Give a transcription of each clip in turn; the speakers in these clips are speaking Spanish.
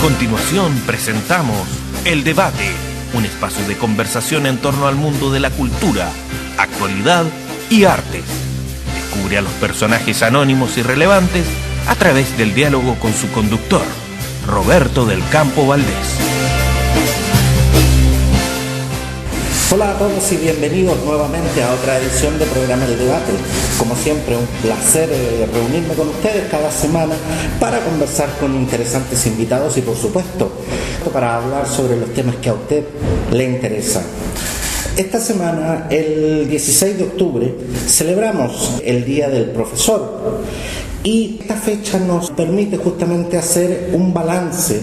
continuación presentamos El Debate, un espacio de conversación en torno al mundo de la cultura, actualidad y artes. Descubre a los personajes anónimos y relevantes a través del diálogo con su conductor, Roberto del Campo Valdés. Hola a todos y bienvenidos nuevamente a otra edición del programa El Debate. Como siempre, un placer reunirme con ustedes cada semana para conversar con interesantes invitados y, por supuesto, para hablar sobre los temas que a usted le interesan. Esta semana, el 16 de octubre, celebramos el Día del Profesor. Y esta fecha nos permite justamente hacer un balance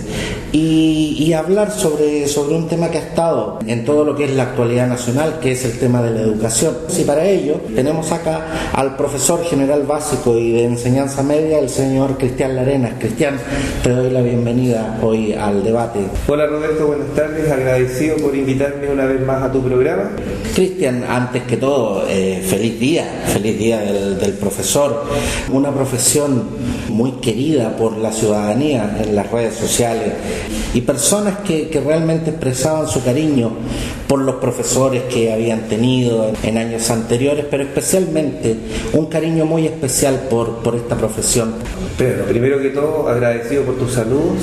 y hablar sobre un tema que ha estado en todo lo que es la actualidad nacional, que es el tema de la educación. Y para ello tenemos acá al profesor general básico y de enseñanza media, el señor Cristian Larenas. Cristian, te doy la bienvenida hoy al debate. Hola Roberto, buenas tardes, agradecido por invitarme una vez más a tu programa. Cristian, antes que todo, feliz día del profesor, una profesión muy querida por la ciudadanía en las redes sociales y personas que realmente expresaban su cariño por los profesores que habían tenido en años anteriores, pero especialmente un cariño muy especial por esta profesión. Pero primero que todo, agradecido por tus saludos.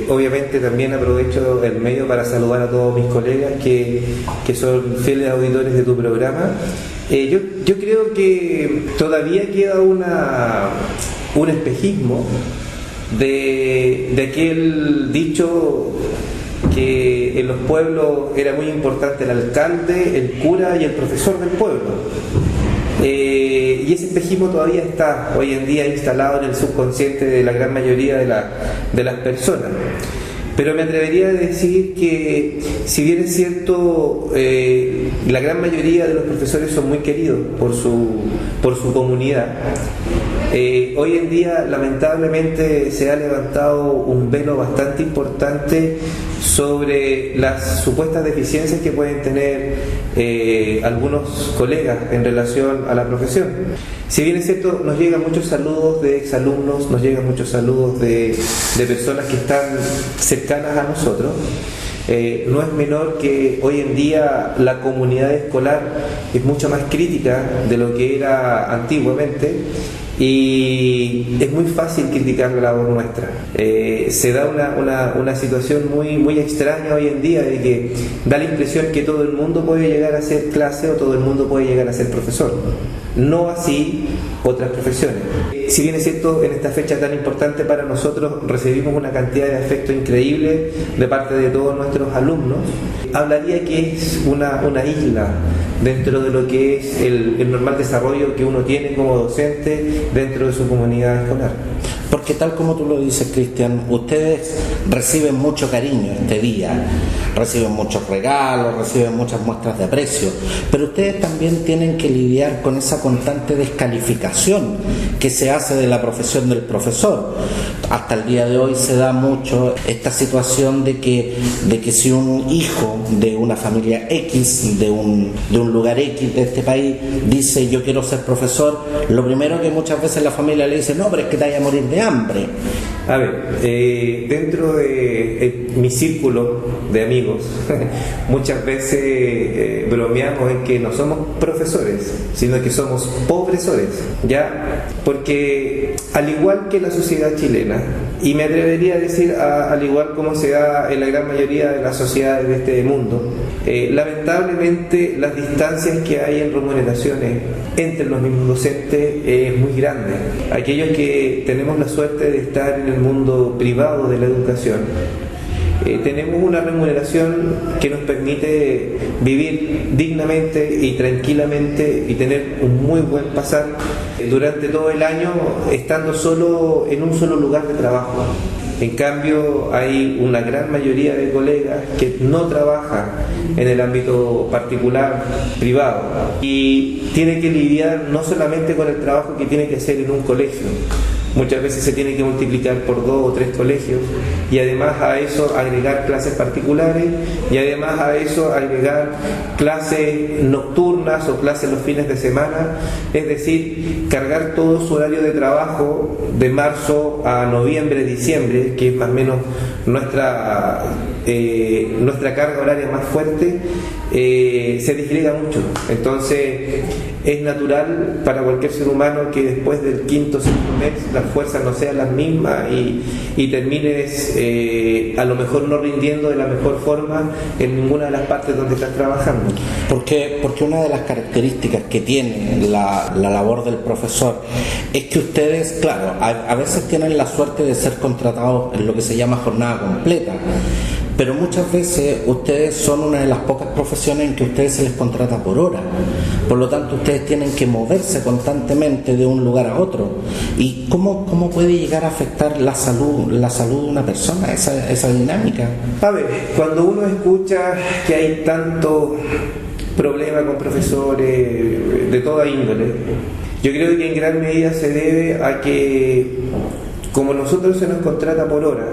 Obviamente también aprovecho el medio para saludar a todos mis colegas que son fieles auditores de tu programa. Yo creo que todavía queda un espejismo de aquel dicho que en los pueblos era muy importante el alcalde, el cura y el profesor del pueblo. Y ese espejismo todavía está hoy en día instalado en el subconsciente de la gran mayoría de las personas. Pero me atrevería a decir que, si bien es cierto, la gran mayoría de los profesores son muy queridos por su comunidad, hoy en día lamentablemente se ha levantado un velo bastante importante sobre las supuestas deficiencias que pueden tener algunos colegas en relación a la profesión. Si bien es cierto, nos llegan muchos saludos de exalumnos, nos llegan muchos saludos de personas que están cercanas a nosotros. No es menor que hoy en día la comunidad escolar es mucho más crítica de lo que era antiguamente y es muy fácil criticar la labor nuestra. Se da una situación muy extraña hoy en día, de que da la impresión que todo el mundo puede llegar a ser clase o todo el mundo puede llegar a ser profesor. No así otras profesiones. Si bien es cierto, en esta fecha tan importante para nosotros recibimos una cantidad de afecto increíble de parte de todos nuestros alumnos, hablaría que es una isla dentro de lo que es el normal desarrollo que uno tiene como docente dentro de su comunidad escolar. Porque tal como tú lo dices, Cristian, ustedes reciben mucho cariño este día, reciben muchos regalos, reciben muchas muestras de aprecio, pero ustedes también tienen que lidiar con esa constante descalificación que se hace de la profesión del profesor. Hasta el día de hoy se da mucho esta situación de que si un hijo de una familia X, de un lugar X de este país, dice yo quiero ser profesor, lo primero que muchas veces la familia le dice, no, pero es que te vaya a morir de hambre. A ver, dentro de mi círculo de amigos, muchas veces bromeamos en que no somos profesores, sino que somos pobresores, ¿ya? Porque al igual que la sociedad chilena, y me atrevería a decir al igual como se da en la gran mayoría de las sociedades de este mundo, lamentablemente las distancias que hay en remuneraciones entre los mismos docentes es muy grande. Aquellos que tenemos la suerte de estar en el mundo privado de la educación, tenemos una remuneración que nos permite vivir dignamente y tranquilamente y tener un muy buen pasar durante todo el año, estando solo en un solo lugar de trabajo. En cambio, hay una gran mayoría de colegas que no trabajan en el ámbito particular, privado, y tienen que lidiar no solamente con el trabajo que tienen que hacer en un colegio, muchas veces se tiene que multiplicar por 2 o 3 colegios, y además a eso agregar clases particulares, y además a eso agregar clases nocturnas o clases los fines de semana, es decir, cargar todo su horario de trabajo de marzo a noviembre, diciembre, que es más o menos nuestra carga horaria más fuerte, se disgrega mucho. Entonces es natural para cualquier ser humano que después del quinto o sexto mes las fuerzas no sean las mismas y termines a lo mejor no rindiendo de la mejor forma en ninguna de las partes donde estás trabajando. Porque una de las características que tiene la labor del profesor es que ustedes, claro, a veces tienen la suerte de ser contratados en lo que se llama jornada completa, pero muchas veces ustedes son una de las pocas profesiones en que a ustedes se les contrata por hora. Por lo tanto, ustedes tienen que moverse constantemente de un lugar a otro. ¿Y cómo puede llegar a afectar la salud de una persona, esa dinámica? A ver, cuando uno escucha que hay tanto problema con profesores de toda índole, yo creo que en gran medida se debe a que, como nosotros se nos contrata por hora,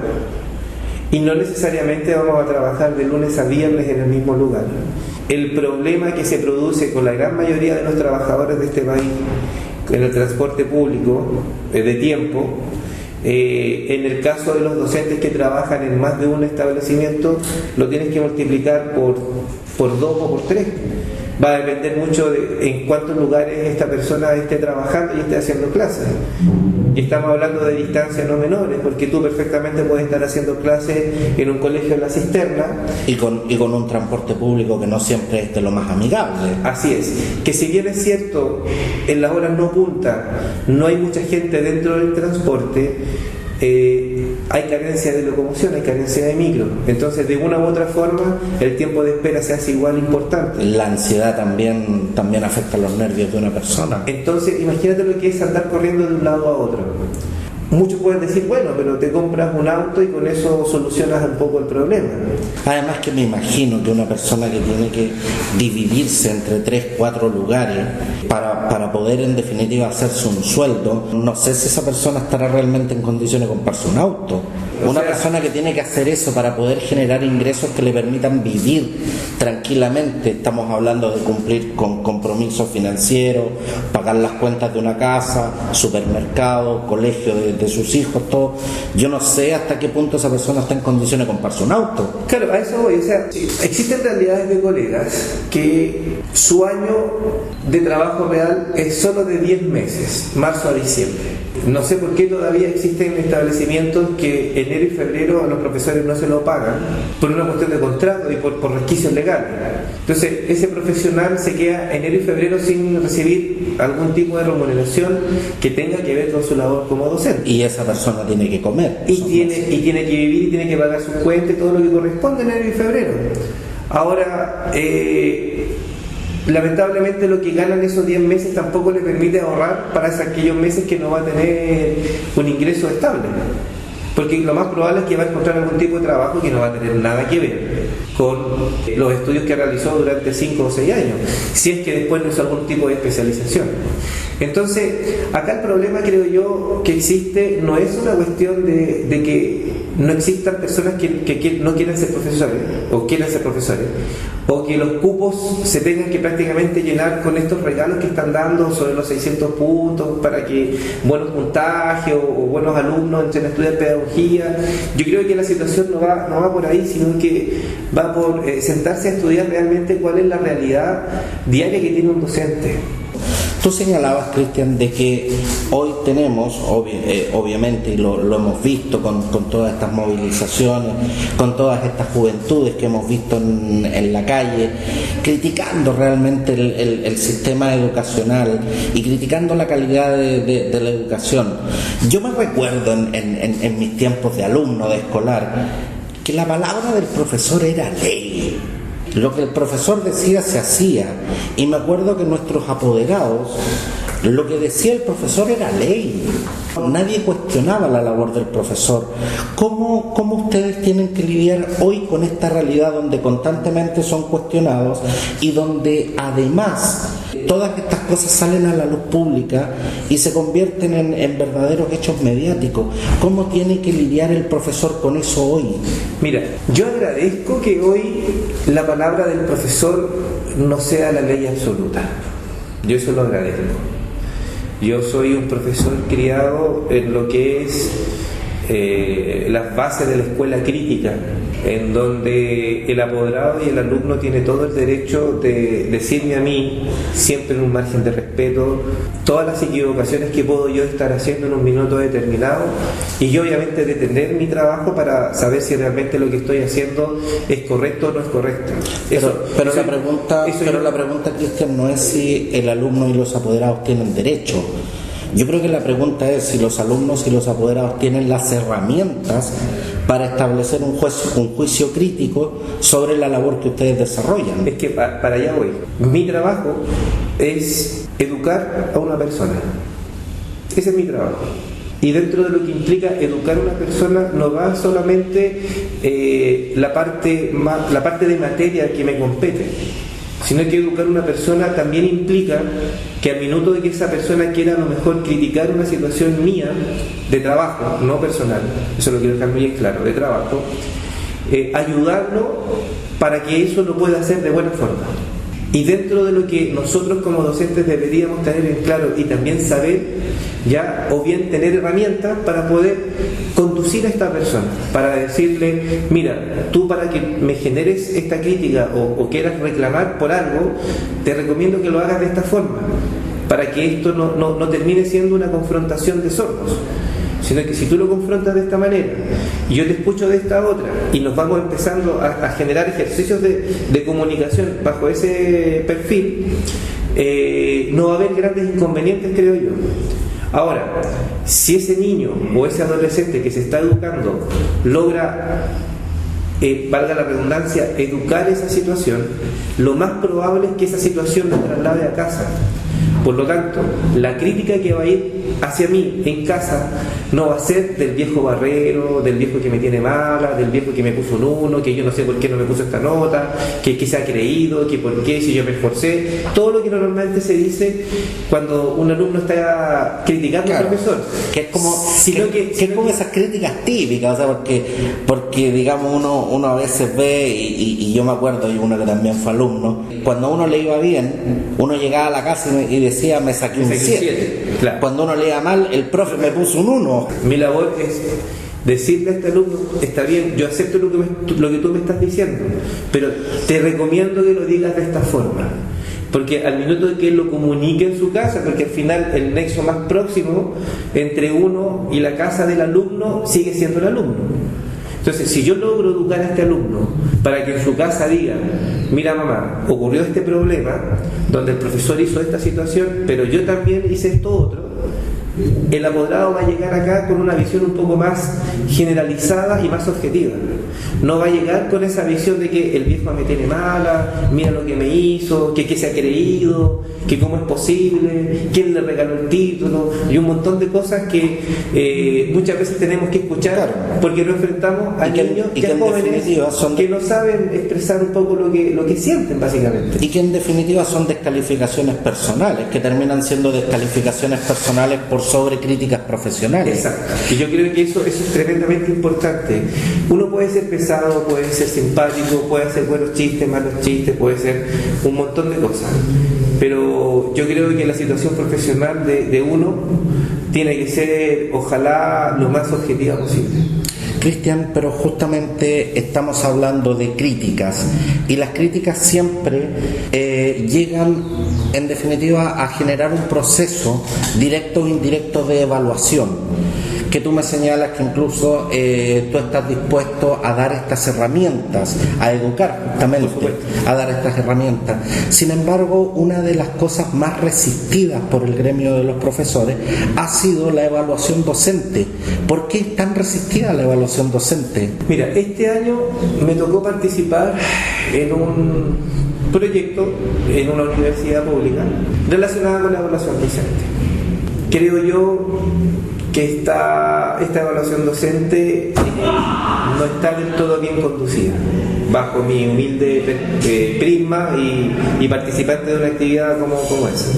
y no necesariamente vamos a trabajar de lunes a viernes en el mismo lugar, el problema que se produce con la gran mayoría de los trabajadores de este país en el transporte público de tiempo, en el caso de los docentes que trabajan en más de un establecimiento, lo tienes que multiplicar por 2 o por 3. Va a depender mucho de en cuántos lugares esta persona esté trabajando y esté haciendo clases. Y estamos hablando de distancias no menores, porque tú perfectamente puedes estar haciendo clases en un colegio en La Cisterna. Y con un transporte público que no siempre es de lo más amigable. Así es, que si bien es cierto, en las horas no punta no hay mucha gente dentro del transporte, hay carencia de locomoción, hay carencia de micro. Entonces, de una u otra forma, el tiempo de espera se hace igual importante. La ansiedad también afecta los nervios de una persona. Entonces, imagínate lo que es andar corriendo de un lado a otro. Muchos pueden decir, bueno, pero te compras un auto y con eso solucionas un poco el problema. Además que me imagino que una persona que tiene que dividirse entre 3, 4 lugares para poder en definitiva hacerse un sueldo, no sé si esa persona estará realmente en condiciones de comprarse un auto. Una persona que tiene que hacer eso para poder generar ingresos que le permitan vivir tranquilamente, estamos hablando de cumplir con compromisos financieros, pagar las cuentas de una casa, supermercado, colegio de sus hijos, todo. Yo no sé hasta qué punto esa persona está en condiciones de comprarse un auto. Claro, a eso voy. O sea, existen realidades de colegas que su año de trabajo real es solo de 10 meses, marzo a diciembre. No sé por qué todavía existen establecimientos que enero y febrero a los profesores no se lo pagan por una cuestión de contrato y por resquicios legales. Entonces, ese profesional se queda enero y febrero sin recibir algún tipo de remuneración que tenga que ver con su labor como docente. Y esa persona tiene que comer. Y tiene que vivir y tiene que pagar sus cuentas y todo lo que corresponde en enero y febrero. Ahora, lamentablemente lo que ganan esos 10 meses tampoco le permite ahorrar para aquellos meses que no va a tener un ingreso estable, porque lo más probable es que va a encontrar algún tipo de trabajo que no va a tener nada que ver con los estudios que realizó durante 5 o 6 años, si es que después no hizo algún tipo de especialización. Entonces, acá el problema, creo yo, que existe no es una cuestión de que no existan personas que no quieran ser profesores o quieran ser profesores, o que los cupos se tengan que prácticamente llenar con estos regalos que están dando sobre los 600 puntos para que buenos puntajes o buenos alumnos entren a estudiar pedagogía. Yo creo que la situación no va por ahí, sino que va por sentarse a estudiar realmente cuál es la realidad diaria que tiene un docente. Tú señalabas, Cristian, de que hoy tenemos, obviamente, y lo hemos visto con todas estas movilizaciones, con todas estas juventudes que hemos visto en la calle, criticando realmente el sistema educacional y criticando la calidad de la educación. Yo me recuerdo en mis tiempos de alumno, de escolar, que la palabra del profesor era ley. Lo que el profesor decía se hacía, y me acuerdo que nuestros apoderados Lo que decía el profesor era ley. Nadie cuestionaba la labor del profesor. ¿Cómo ustedes tienen que lidiar hoy con esta realidad donde constantemente son cuestionados y donde además todas estas cosas salen a la luz pública y se convierten en verdaderos hechos mediáticos? ¿Cómo tiene que lidiar el profesor con eso hoy? Mira, yo agradezco que hoy la palabra del profesor no sea la ley absoluta. Yo eso lo agradezco. Yo soy un profesor criado en lo que es las bases de la escuela crítica, en donde el apoderado y el alumno tiene todo el derecho de decirme a mí, siempre en un margen de respeto, todas las equivocaciones que puedo yo estar haciendo en un minuto determinado, y yo obviamente detener mi trabajo para saber si realmente lo que estoy haciendo es correcto o no es correcto. La pregunta, Cristian, no es si el alumno y los apoderados tienen derecho. Yo creo que la pregunta es si los alumnos y los apoderados tienen las herramientas para establecer un juicio crítico sobre la labor que ustedes desarrollan. Es que para allá voy. Mi trabajo es educar a una persona. Ese es mi trabajo. Y dentro de lo que implica educar a una persona no va solamente la parte de materia que me compete, sino que educar a una persona también implica que al minuto de que esa persona quiera a lo mejor criticar una situación mía de trabajo, no personal, eso lo quiero dejar muy claro, de trabajo, ayudarlo para que eso lo pueda hacer de buena forma. Y dentro de lo que nosotros como docentes deberíamos tener en claro y también saber ya, o bien tener herramientas para poder conducir a esta persona, para decirle, mira, tú para que me generes esta crítica o quieras reclamar por algo, te recomiendo que lo hagas de esta forma, para que esto no termine siendo una confrontación de sordos, sino que si tú lo confrontas de esta manera y yo te escucho de esta otra y nos vamos empezando a generar ejercicios de comunicación bajo ese perfil, no va a haber grandes inconvenientes, creo yo. Ahora, si ese niño o ese adolescente que se está educando logra, valga la redundancia, educar esa situación, lo más probable es que esa situación lo traslade a casa. Por lo tanto, la crítica que va a ir hacia mí en casa no va a ser del viejo barrero, del viejo que me tiene mala, del viejo que me puso un 1, que yo no sé por qué no me puso esta nota, que se ha creído, que por qué si yo me esforcé, todo lo que normalmente se dice cuando un alumno está criticando al profesor. Que es como esas críticas típicas, o sea, porque digamos uno a veces ve, y yo me acuerdo, y uno que también fue alumno, cuando a uno le iba bien, uno llegaba a la casa y decía, me saqué un 7. Claro. Cuando uno leía mal, el profe me puso un 1. Mi labor es decirle a este alumno, está bien, yo acepto lo que tú me estás diciendo, pero te recomiendo que lo digas de esta forma, porque al minuto de que él lo comunique en su casa, porque al final el nexo más próximo entre uno y la casa del alumno sigue siendo el alumno. Entonces, si yo logro educar a este alumno para que en su casa diga, mira mamá, ocurrió este problema donde el profesor hizo esta situación, pero yo también hice esto otro, el apoderado va a llegar acá con una visión un poco más generalizada y más objetiva. No va a llegar con esa visión de que el viejo me tiene mala, mira lo que me hizo, que se ha creído, que cómo es posible, quién le regaló el título y un montón de cosas que muchas veces tenemos que escuchar, claro, porque nos enfrentamos a niños y a jóvenes que no saben expresar un poco lo que sienten básicamente. Y que en definitiva son descalificaciones personales, que terminan siendo descalificaciones personales por sobre críticas profesionales. Exacto. Y yo creo que eso es tremendamente importante. Uno puede ser pesado, puede ser simpático, puede hacer buenos chistes, malos chistes, puede ser un montón de cosas. Pero yo creo que la situación profesional de uno tiene que ser, ojalá, lo más objetiva posible. Cristian, pero justamente estamos hablando de críticas y las críticas siempre llegan en definitiva a generar un proceso directo o indirecto de evaluación, que tú me señalas que incluso tú estás dispuesto a dar estas herramientas, a educar justamente, a dar estas herramientas. Sin embargo, una de las cosas más resistidas por el gremio de los profesores ha sido la evaluación docente. ¿Por qué es tan resistida la evaluación docente? Mira, este año me tocó participar en un proyecto en una universidad pública relacionada con la evaluación docente. Creo yo que esta evaluación docente no está del todo bien conducida, bajo mi humilde prisma y participante de una actividad como esa.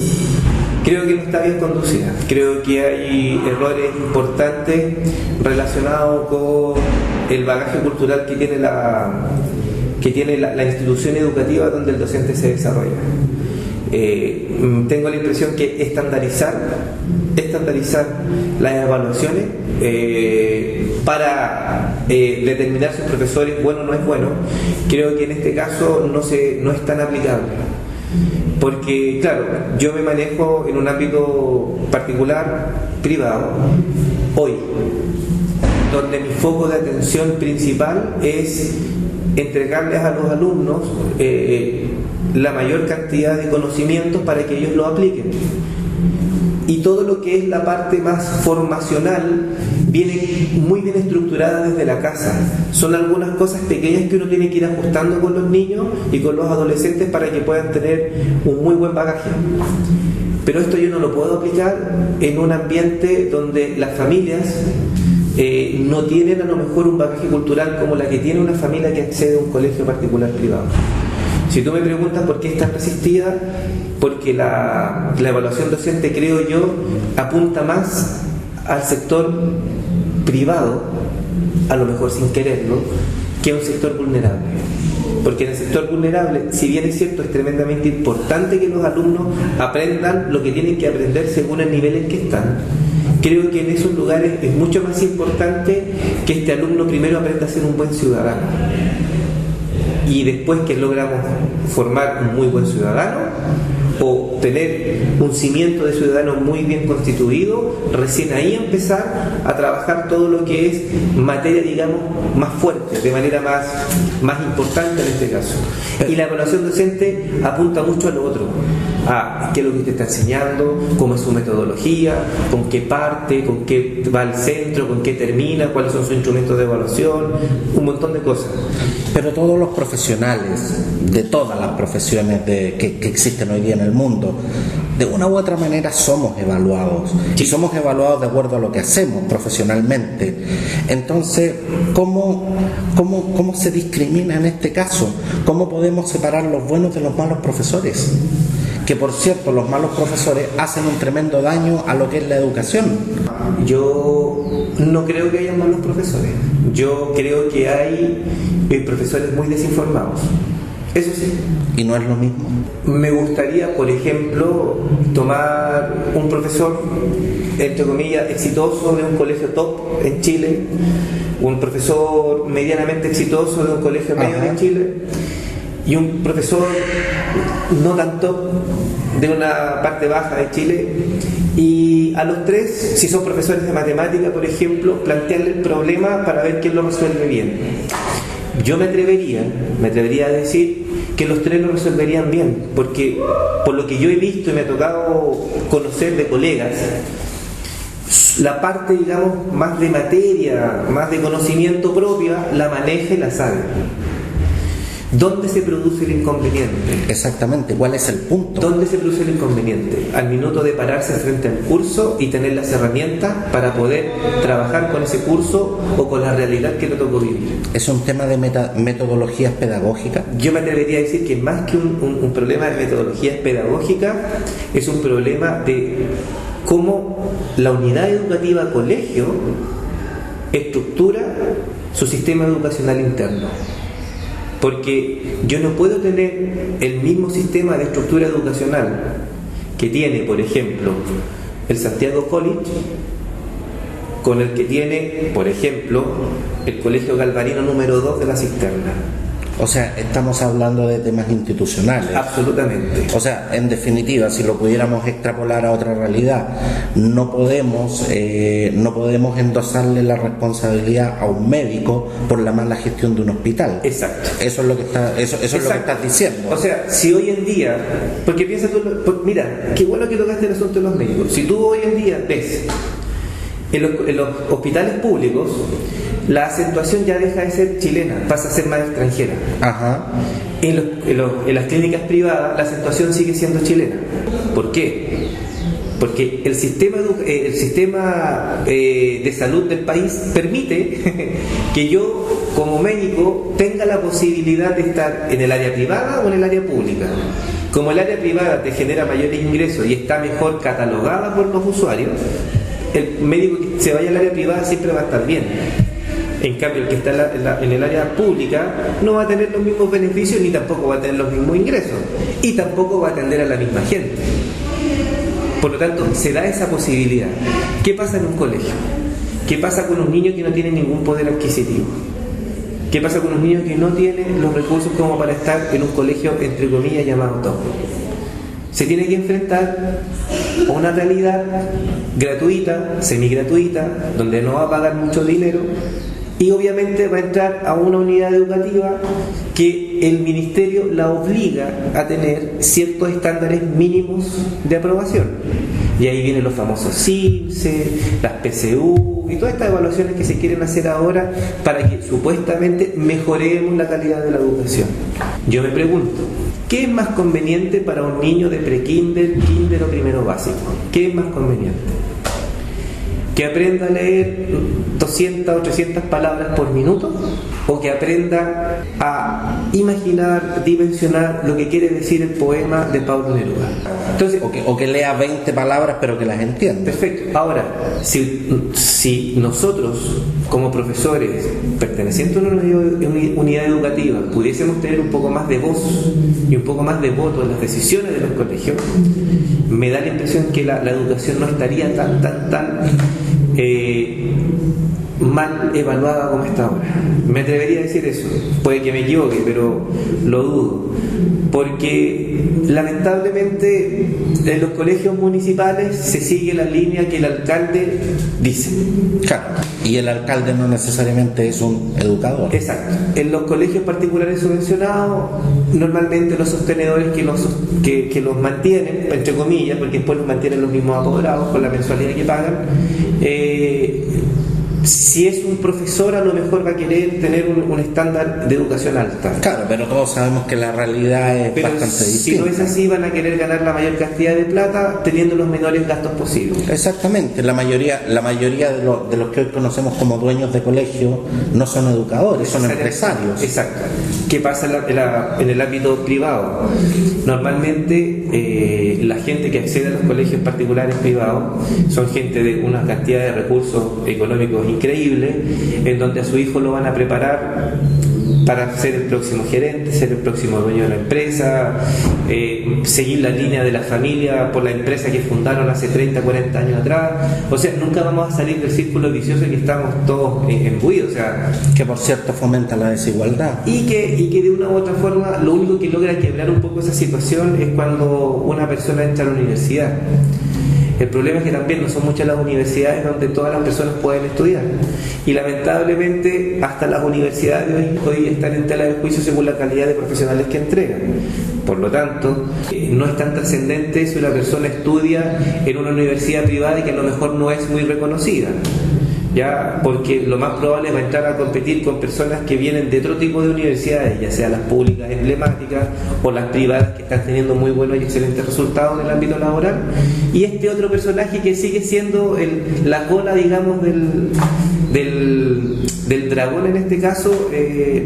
Creo que no está bien conducida. Creo que hay errores importantes relacionados con el bagaje cultural que tiene la institución educativa donde el docente se desarrolla. Tengo la impresión que estandarizar las evaluaciones para determinar si un profesor es bueno o no es bueno, creo que en este caso no es tan aplicable. Porque, claro, yo me manejo en un ámbito particular, privado, hoy, donde mi foco de atención principal es entregarles a los alumnos la mayor cantidad de conocimientos para que ellos lo apliquen. Y todo lo que es la parte más formacional viene muy bien estructurada desde la casa. Son algunas cosas pequeñas que uno tiene que ir ajustando con los niños y con los adolescentes para que puedan tener un muy buen bagaje. Pero esto yo no lo puedo aplicar en un ambiente donde las familias no tienen a lo mejor un bagaje cultural como la que tiene una familia que accede a un colegio particular privado. Si tú me preguntas por qué está resistida, porque la evaluación docente, creo yo, apunta más al sector privado, a lo mejor sin quererlo, que a un sector vulnerable. Porque en el sector vulnerable, si bien es cierto, es tremendamente importante que los alumnos aprendan lo que tienen que aprender según el nivel en que están. Creo que en esos lugares es mucho más importante que este alumno primero aprenda a ser un buen ciudadano. Y después que logramos formar un muy buen ciudadano o tener un cimiento de ciudadano muy bien constituido, recién ahí empezar a trabajar todo lo que es materia, digamos, más fuerte, de manera más importante en este caso. Y la evaluación docente apunta mucho a lo otro, a qué es lo que usted está enseñando, cómo es su metodología, con qué parte, con qué va al centro, con qué termina, cuáles son sus instrumentos de evaluación, un montón de cosas. Pero todos los profesionales, de todas las profesiones que existen hoy día en el mundo, de una u otra manera somos evaluados. Sí. Y somos evaluados de acuerdo a lo que hacemos profesionalmente. Entonces, ¿cómo se discrimina en este caso? ¿Cómo podemos separar los buenos de los malos profesores? Que, por cierto, los malos profesores hacen un tremendo daño a lo que es la educación. Yo no creo que haya malos profesores. Yo creo que hay profesores muy desinformados. Eso sí. ¿Y no es lo mismo? Me gustaría, por ejemplo, tomar un profesor, entre comillas, exitoso de un colegio top en Chile, un profesor medianamente exitoso de un colegio medio de Chile, y un profesor no tanto de una parte baja de Chile, y a los tres, si son profesores de matemática, por ejemplo, plantearle el problema para ver quién lo resuelve bien. Yo me atrevería a decir que los tres lo resolverían bien, porque por lo que yo he visto y me ha tocado conocer de colegas, la parte, digamos, más de materia, más de conocimiento propia, la maneja y la sabe. ¿Dónde se produce el inconveniente? Exactamente, ¿cuál es el punto? ¿Dónde se produce el inconveniente? Al minuto de pararse frente al curso y tener las herramientas para poder trabajar con ese curso o con la realidad que le tocó vivir. ¿Es un tema de metodologías pedagógicas? Yo me atrevería a decir que más que un problema de metodologías pedagógicas, es un problema de cómo la unidad educativa colegio estructura su sistema educacional interno. Porque yo no puedo tener el mismo sistema de estructura educacional que tiene, por ejemplo, el Santiago College con el que tiene, por ejemplo, el Colegio Galvarino número 2 de La Cisterna. O sea, estamos hablando de temas institucionales. Absolutamente. O sea, en definitiva, si lo pudiéramos extrapolar a otra realidad, no podemos endosarle la responsabilidad a un médico por la mala gestión de un hospital. Exacto. Eso es lo que estás diciendo. O sea, si hoy en día, porque piensa tú, mira, qué bueno que tocaste el asunto de los médicos. Si tú hoy en día ves en los hospitales públicos, la acentuación ya deja de ser chilena, pasa a ser más extranjera. Ajá. En las clínicas privadas la acentuación sigue siendo chilena. ¿Por qué? porque el sistema de salud del país permite que yo como médico tenga la posibilidad de estar en el área privada o en el área pública. Como el área privada te genera mayores ingresos y está mejor catalogada por los usuarios, el médico que se vaya al área privada siempre va a estar bien. En cambio, el que está en el área pública no va a tener los mismos beneficios ni tampoco va a tener los mismos ingresos y tampoco va a atender a la misma gente. Por lo tanto, se da esa posibilidad. ¿Qué pasa en un colegio? ¿Qué pasa con un niño que no tiene ningún poder adquisitivo? ¿Qué pasa con un niño que no tiene los recursos como para estar en un colegio, entre comillas, llamado top? Se tiene que enfrentar a una realidad gratuita, semigratuita, donde no va a pagar mucho dinero y obviamente va a entrar a una unidad educativa que el ministerio la obliga a tener ciertos estándares mínimos de aprobación. Y ahí vienen los famosos CIMSE, las PSU y todas estas evaluaciones que se quieren hacer ahora para que supuestamente mejoremos la calidad de la educación. Yo me pregunto, ¿qué es más conveniente para un niño de prekinder, kinder o primero básico? ¿Qué es más conveniente? ¿Que aprenda a leer 200 o 300 palabras por minuto? ¿O que aprenda a imaginar, dimensionar lo que quiere decir el poema de Pablo Neruda? Entonces, o que lea 20 palabras pero que las entienda. Perfecto. Ahora, si nosotros como profesores pertenecientes a una unidad educativa pudiésemos tener un poco más de voz y un poco más de voto en las decisiones de los colegios, me da la impresión que la educación no estaría tan mal evaluada como está ahora. Me atrevería a decir eso, puede que me equivoque, pero lo dudo, porque lamentablemente en los colegios municipales se sigue la línea que el alcalde dice. Claro, y el alcalde no necesariamente es un educador. Exacto. En los colegios particulares subvencionados, normalmente los sostenedores que los mantienen, entre comillas, porque después los mantienen los mismos apoderados con la mensualidad que pagan, si es un profesor a lo mejor va a querer tener un estándar de educación alta. Claro, pero todos sabemos que la realidad es bastante distinta. Si no es así, van a querer ganar la mayor cantidad de plata teniendo los menores gastos posibles. Exactamente, la mayoría de los que hoy conocemos como dueños de colegio no son educadores, son empresarios. Exacto. ¿Qué pasa en el ámbito privado? Normalmente la gente que accede a los colegios particulares privados son gente de una cantidad de recursos económicos increíble, en donde a su hijo lo van a preparar para ser el próximo gerente, ser el próximo dueño de la empresa, seguir la línea de la familia por la empresa que fundaron hace 30, 40 años atrás. O sea, nunca vamos a salir del círculo vicioso en que estamos todos embuidos. O sea, que por cierto fomenta la desigualdad. Y que de una u otra forma lo único que logra quebrar un poco esa situación es cuando una persona entra a la universidad. El problema es que también no son muchas las universidades donde todas las personas pueden estudiar. Y lamentablemente hasta las universidades hoy están en tela de juicio según la calidad de profesionales que entregan. Por lo tanto, no es tan trascendente si una persona estudia en una universidad privada y que a lo mejor no es muy reconocida. Ya, porque lo más probable es va a entrar a competir con personas que vienen de otro tipo de universidades, ya sea las públicas emblemáticas o las privadas que están teniendo muy buenos y excelentes resultados en el ámbito laboral, y este otro personaje que sigue siendo la cola, digamos, del dragón en este caso,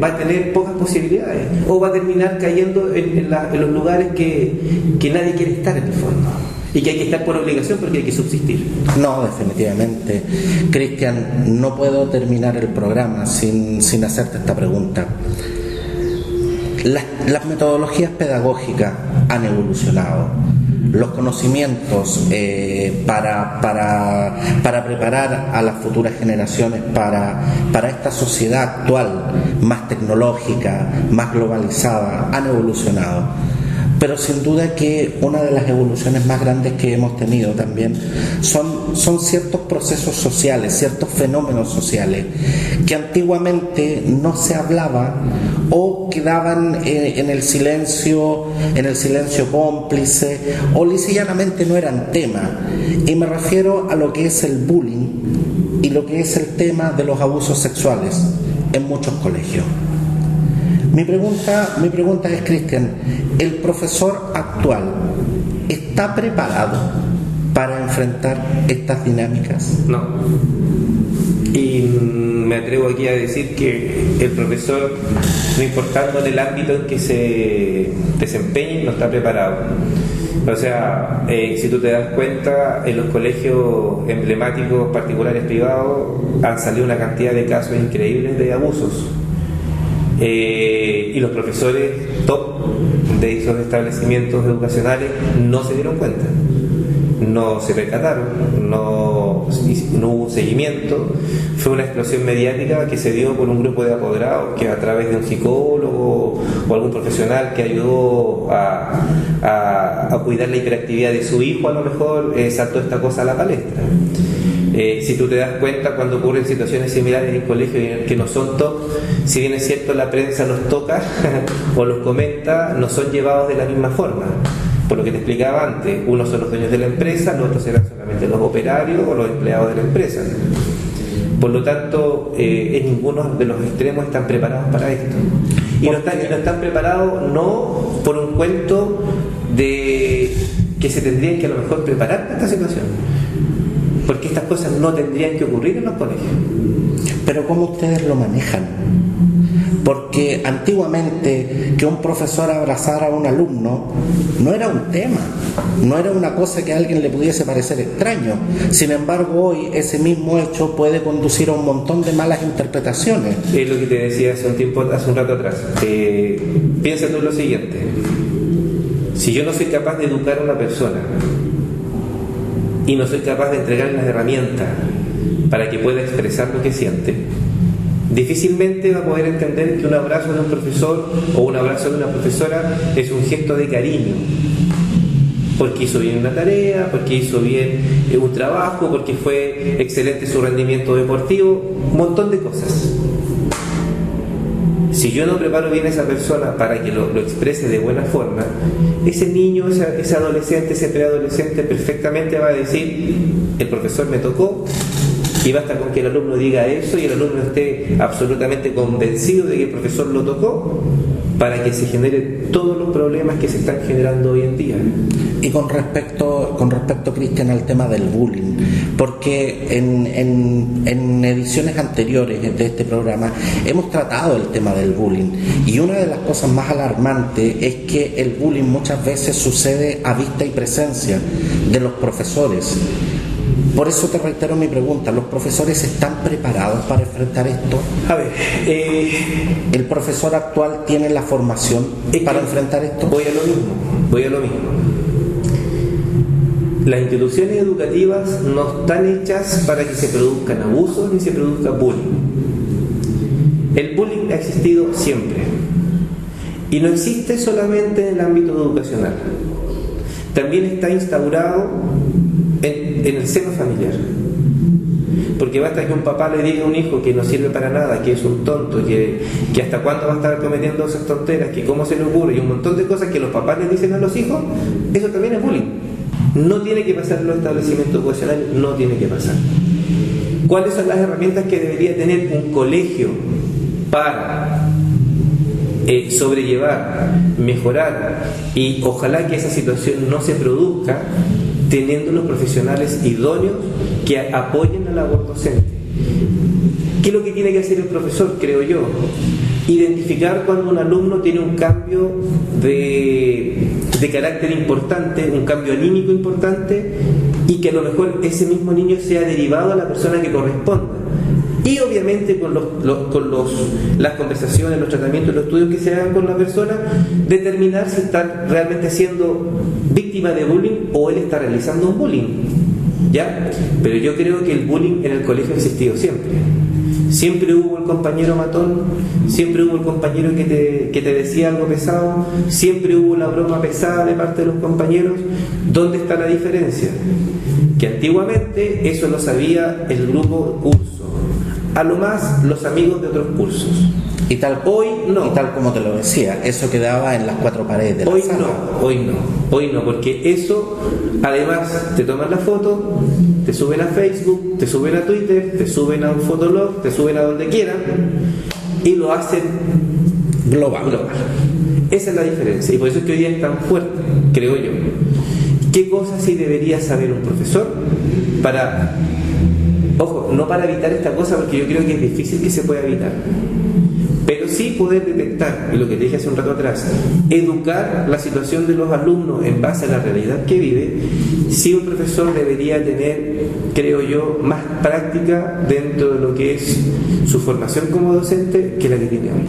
va a tener pocas posibilidades o va a terminar cayendo en los lugares que nadie quiere estar en el fondo. Y que hay que estar por obligación porque hay que subsistir. No, definitivamente. Cristian, no puedo terminar el programa sin hacerte esta pregunta. Las metodologías pedagógicas han evolucionado. Los conocimientos para preparar a las futuras generaciones para esta sociedad actual, más tecnológica, más globalizada, han evolucionado. Pero sin duda que una de las evoluciones más grandes que hemos tenido también son ciertos procesos sociales, ciertos fenómenos sociales que antiguamente no se hablaba o quedaban en el silencio cómplice o lisa y llanamente no eran tema. Y me refiero a lo que es el bullying y lo que es el tema de los abusos sexuales en muchos colegios. Mi pregunta es, Cristian, ¿el profesor actual está preparado para enfrentar estas dinámicas? No. Y me atrevo aquí a decir que el profesor, no importando en el ámbito en que se desempeñe, no está preparado. O sea, si tú te das cuenta, en los colegios emblemáticos particulares privados han salido una cantidad de casos increíbles de abusos. Y los profesores top de esos establecimientos educacionales no se dieron cuenta, no se percataron, no hubo un seguimiento. Fue una explosión mediática que se dio por un grupo de apoderados que, a través de un psicólogo o algún profesional que ayudó a cuidar la hiperactividad de su hijo, a lo mejor saltó esta cosa a la palestra. Si tú te das cuenta, cuando ocurren situaciones similares en colegios que no son top, si bien es cierto la prensa los toca o los comenta, no son llevados de la misma forma. Por lo que te explicaba antes, unos son los dueños de la empresa, los otros eran solamente los operarios o los empleados de la empresa. Por lo tanto, en ninguno de los extremos están preparados para esto. Y no están preparados no por un cuento de que se tendrían que a lo mejor preparar para esta situación, porque estas cosas no tendrían que ocurrir en los colegios. Pero ¿cómo ustedes lo manejan? Porque antiguamente que un profesor abrazara a un alumno no era un tema, no era una cosa que a alguien le pudiese parecer extraño. Sin embargo, hoy ese mismo hecho puede conducir a un montón de malas interpretaciones. Es lo que te decía hace un rato atrás. Piensa tú lo siguiente: si yo no soy capaz de educar a una persona y no soy capaz de entregarle las herramientas para que pueda expresar lo que siente, difícilmente va a poder entender que un abrazo de un profesor o un abrazo de una profesora es un gesto de cariño, porque hizo bien una tarea, porque hizo bien un trabajo, porque fue excelente su rendimiento deportivo, un montón de cosas. Si yo no preparo bien a esa persona para que lo exprese de buena forma, ese niño, ese adolescente, ese preadolescente perfectamente va a decir: el profesor me tocó. Y basta con que el alumno diga eso y el alumno esté absolutamente convencido de que el profesor lo tocó para que se generen todos los problemas que se están generando hoy en día. Y con respecto, Cristian, al tema del bullying, porque en ediciones anteriores de este programa hemos tratado el tema del bullying, y una de las cosas más alarmantes es que el bullying muchas veces sucede a vista y presencia de los profesores. Por eso te reitero mi pregunta: ¿los profesores están preparados para enfrentar esto? A ver, ¿el profesor actual tiene la formación para enfrentar esto? Voy a lo mismo. Las instituciones educativas no están hechas para que se produzcan abusos ni se produzca bullying. El bullying ha existido siempre y no existe solamente en el ámbito educacional, también está instaurado en el seno familiar, porque basta que un papá le diga a un hijo que no sirve para nada, que es un tonto, que hasta cuándo va a estar cometiendo esas tonteras, que cómo se le ocurre, y un montón de cosas que los papás le dicen a los hijos. Eso también es bullying. No tiene que pasar en los establecimientos educacionales, no tiene que pasar. ¿Cuáles son las herramientas que debería tener un colegio para sobrellevar, mejorar y ojalá que esa situación no se produzca? Teniendo los profesionales idóneos que apoyen la labor docente. ¿Qué es lo que tiene que hacer el profesor, creo yo? Identificar cuando un alumno tiene un cambio de carácter importante, un cambio anímico importante, y que a lo mejor ese mismo niño sea derivado a la persona que corresponda. Y obviamente con las conversaciones, los tratamientos, los estudios que se hagan con la persona, determinar si está realmente siendo víctima de bullying o él está realizando un bullying, ¿ya? Pero yo creo que el bullying en el colegio ha existido siempre. Siempre hubo el compañero matón, siempre hubo el compañero que te decía algo pesado, siempre hubo la broma pesada de parte de los compañeros. ¿Dónde está la diferencia? Que antiguamente eso lo sabía el grupo curso, a lo más los amigos de otros cursos. Y tal como te lo decía, eso quedaba en las cuatro paredes de la sala. Hoy no, porque eso, además, te toman la foto, te suben a Facebook, te suben a Twitter, te suben a un fotolog, te suben a donde quieran y lo hacen global. Esa es la diferencia, y por eso es que hoy día es tan fuerte, creo yo. qué cosas sí debería saber un profesor para, ojo, no para evitar esta cosa, porque yo creo que es difícil que se pueda evitar, pero sí poder detectar, y lo que te dije hace un rato atrás, educar la situación de los alumnos en base a la realidad que vive. Sí, un profesor debería tener, creo yo, más práctica dentro de lo que es su formación como docente que la que tiene hoy.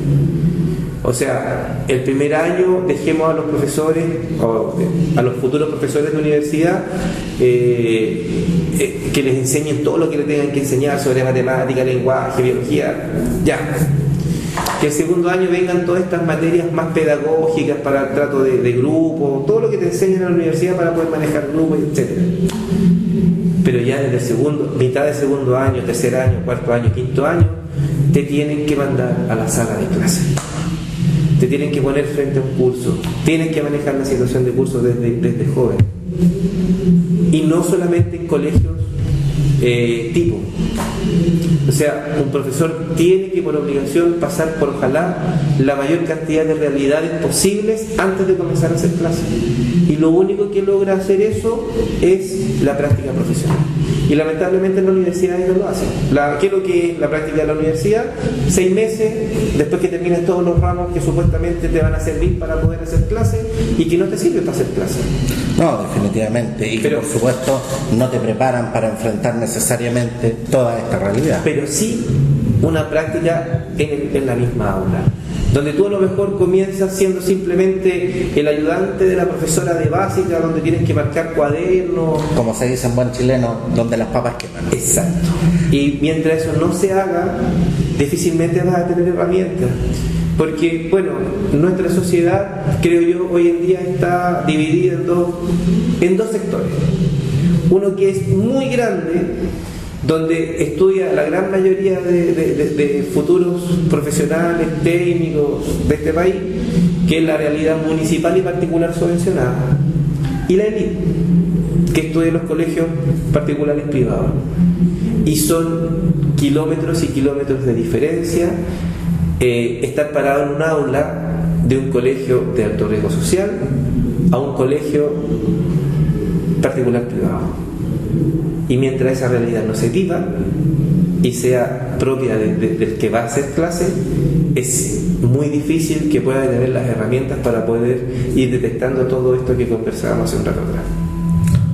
O sea, el primer año dejemos a los profesores, o a los futuros profesores de universidad, que les enseñen todo lo que le tengan que enseñar sobre matemática, lenguaje, biología, ya. Que el segundo año vengan todas estas materias más pedagógicas para el trato de grupo, todo lo que te enseñan en la universidad para poder manejar grupos, etc. Pero ya desde el segundo, mitad de segundo año, tercer año, cuarto año, quinto año, te tienen que mandar a la sala de clase. Te tienen que poner frente a un curso, tienen que manejar la situación de curso desde joven. Y no solamente en colegios tipo. O sea, un profesor tiene que por obligación pasar por, ojalá, la mayor cantidad de realidades posibles antes de comenzar a hacer clases. Y lo único que logra hacer eso es la práctica profesional. Y lamentablemente en la universidad no lo hacen. ¿Qué es lo que es la práctica de la universidad? 6 meses, después que terminas todos los ramos que supuestamente te van a servir para poder hacer clases y que no te sirven para hacer clases. No, definitivamente. Y que por supuesto no te preparan para enfrentar necesariamente toda esta realidad. Pero sí una práctica en la misma aula, donde tú a lo mejor comienzas siendo simplemente el ayudante de la profesora de básica, donde tienes que marcar cuadernos, como se dice en buen chileno, donde las papas queman. Exacto. Y mientras eso no se haga, difícilmente vas a tener herramientas, porque bueno, nuestra sociedad, creo yo, hoy en día está dividida en dos sectores. Uno que es muy grande, donde estudia la gran mayoría de futuros profesionales, técnicos de este país, que es la realidad municipal y particular subvencionada, y la élite, que estudia en los colegios particulares privados. Y son kilómetros y kilómetros de diferencia estar parado en un aula de un colegio de alto riesgo social a un colegio particular privado. Y mientras esa realidad no se viva y sea propia del que va a hacer clase, es muy difícil que pueda tener las herramientas para poder ir detectando todo esto que conversábamos hace un rato atrás.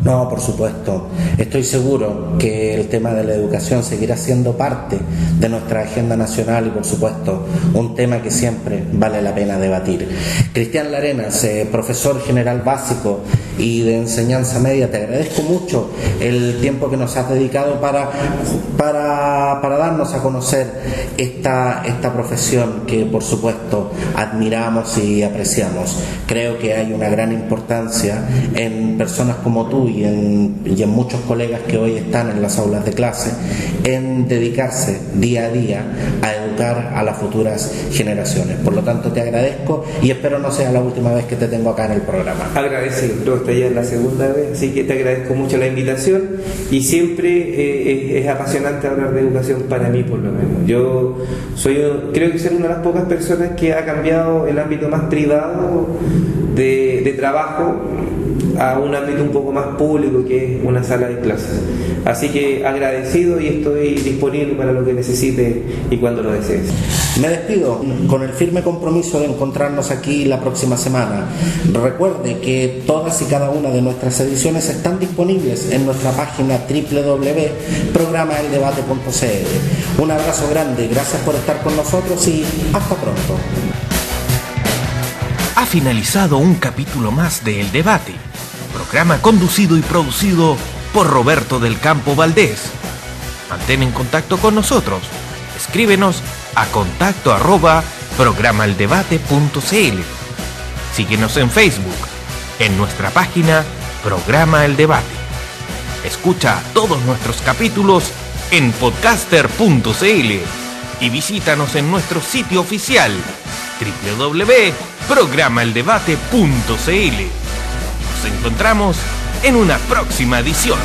No, por supuesto. Estoy seguro que el tema de la educación seguirá siendo parte de nuestra agenda nacional y, por supuesto, un tema que siempre vale la pena debatir. Cristian Larenas, profesor general básico y de enseñanza media, te agradezco mucho el tiempo que nos has dedicado para darnos a conocer esta profesión que, por supuesto, admiramos y apreciamos. Creo que hay una gran importancia en personas como tú y en muchos colegas que hoy están en las aulas de clase en dedicarse día a día a educar a las futuras generaciones. Por lo tanto, te agradezco y espero no sea la última vez que te tengo acá en el programa. Agradecido, esta ya es la segunda vez, así que te agradezco mucho la invitación y siempre es apasionante hablar de educación para mí, por lo menos. Yo creo que soy una de las pocas personas que ha cambiado el ámbito más privado de trabajo a un ámbito un poco más público, que es una sala de clases. Así que agradecido y estoy disponible para lo que necesite y cuando lo desees. Me despido con el firme compromiso de encontrarnos aquí la próxima semana. Recuerde que todas y cada una de nuestras ediciones están disponibles en nuestra página www.programaeldebate.cl. Un abrazo grande, gracias por estar con nosotros y hasta pronto. Ha finalizado un capítulo más de El Debate, programa conducido y producido por Roberto del Campo Valdés. Mantén en contacto con nosotros. Escríbenos a contacto@programaeldebate.cl. Síguenos en Facebook, en nuestra página Programa El Debate. Escucha todos nuestros capítulos en podcaster.cl y visítanos en nuestro sitio oficial www.programaeldebate.cl. Nos encontramos en una próxima edición.